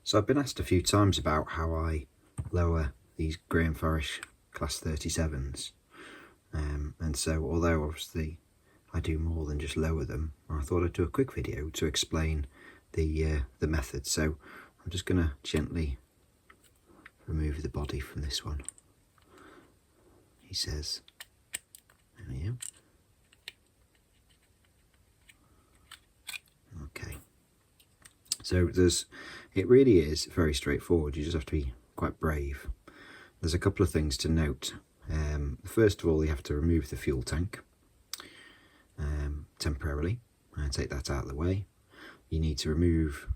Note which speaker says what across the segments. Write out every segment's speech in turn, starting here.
Speaker 1: So I've been asked a few times about how I lower these Graham Farish Class 37s, and so although obviously I do more than just lower them, I thought I'd do a quick video to explain the method. So I'm just going to gently remove the body from this one. He says, there we go. Okay. So it really is very straightforward. You just have to be quite brave. There's a couple of things to note. First of all, you have to remove the fuel tank temporarily and take that out of the way. You need to remove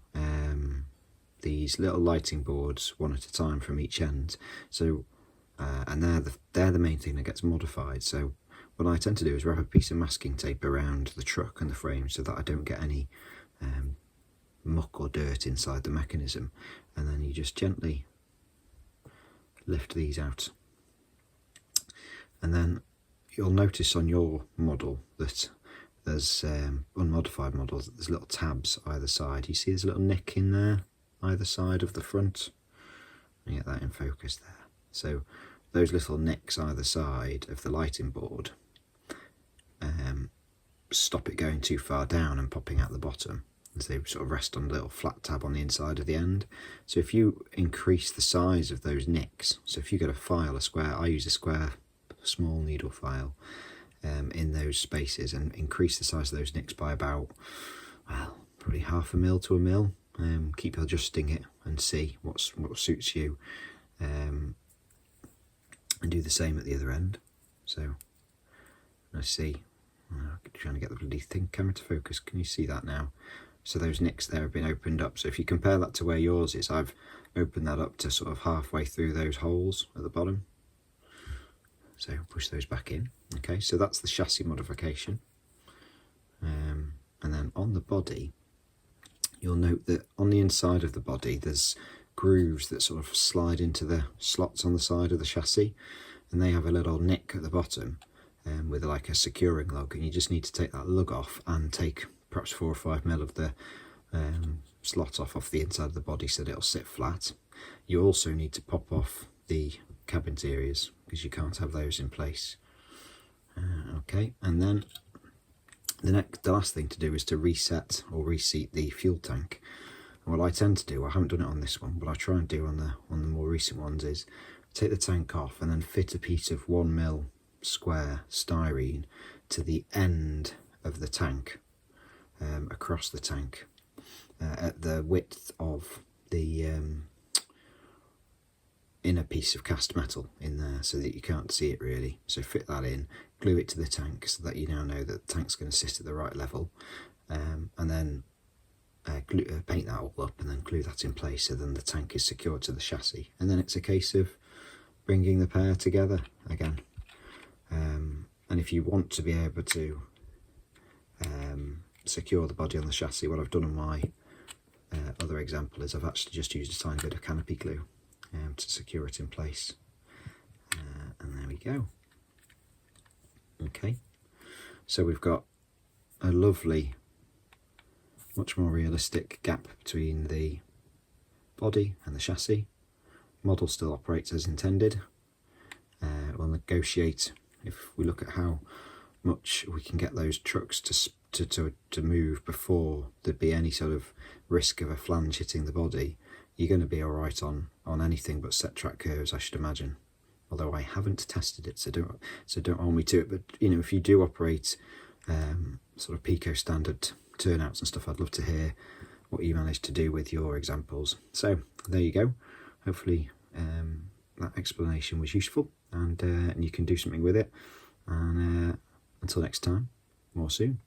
Speaker 1: these little lighting boards one at a time from each end. So, and they're the main thing that gets modified. So what I tend to do is wrap a piece of masking tape around the truck and the frame so that I don't get any muck or dirt inside the mechanism, and then you just gently lift these out. And then you'll notice on your model that there's unmodified models that there's little tabs either side. You see there's a little nick in there either side of the front. You get that in focus there. So those little nicks either side of the lighting board stop it going too far down and popping out the bottom, as they sort of rest on a little flat tab on the inside of the end. So if you increase the size of those nicks, so if you get a file, a square, I use a square small needle file in those spaces, and increase the size of those nicks by about, well, probably 0.5 mil to 1 mil. Keep adjusting it and see what suits you, and do the same at the other end. So let's see. Trying to get the bloody thing camera to focus. Can you see that now? So those nicks there have been opened up. So if you compare that to where yours is, I've opened that up to sort of halfway through those holes at the bottom. So push those back in. Okay, so that's the chassis modification. And then on the body, you'll note that on the inside of the body, there's grooves that sort of slide into the slots on the side of the chassis, and they have a little nick at the bottom with like a securing lug, and you just need to take that lug off and take perhaps 4 or 5 mil of the slot off the inside of the body so that it'll sit flat. You also need to pop off the cab interiors because you can't have those in place. Okay, and then the last thing to do is to reset or reseat the fuel tank. And what I tend to do, I haven't done it on this one, but I try and do on the more recent ones, is take the tank off and then fit a piece of 1 mil square styrene to the end of the tank, across the tank, at the width of the inner piece of cast metal in there, so that you can't see it really. So fit that in, glue it to the tank so that you now know that the tank's going to sit at the right level, and then paint that all up and then glue that in place so then the tank is secured to the chassis, and then it's a case of bringing the pair together again. And if you want to be able to secure the body on the chassis, what I've done on my other example is I've actually just used a tiny bit of canopy glue to secure it in place, and there we go. Okay, so we've got a lovely, much more realistic gap between the body and the chassis. Model still operates as intended. We'll negotiate if we look at how much we can get those trucks to move before there'd be any sort of risk of a flange hitting the body. You're going to be all right on anything but set track curves, I should imagine. Although I haven't tested it, so don't hold me to it. But you know, if you do operate sort of Pico standard turnouts and stuff, I'd love to hear what you managed to do with your examples. So there you go. Hopefully that explanation was useful, and you can do something with it. And until next time, more soon.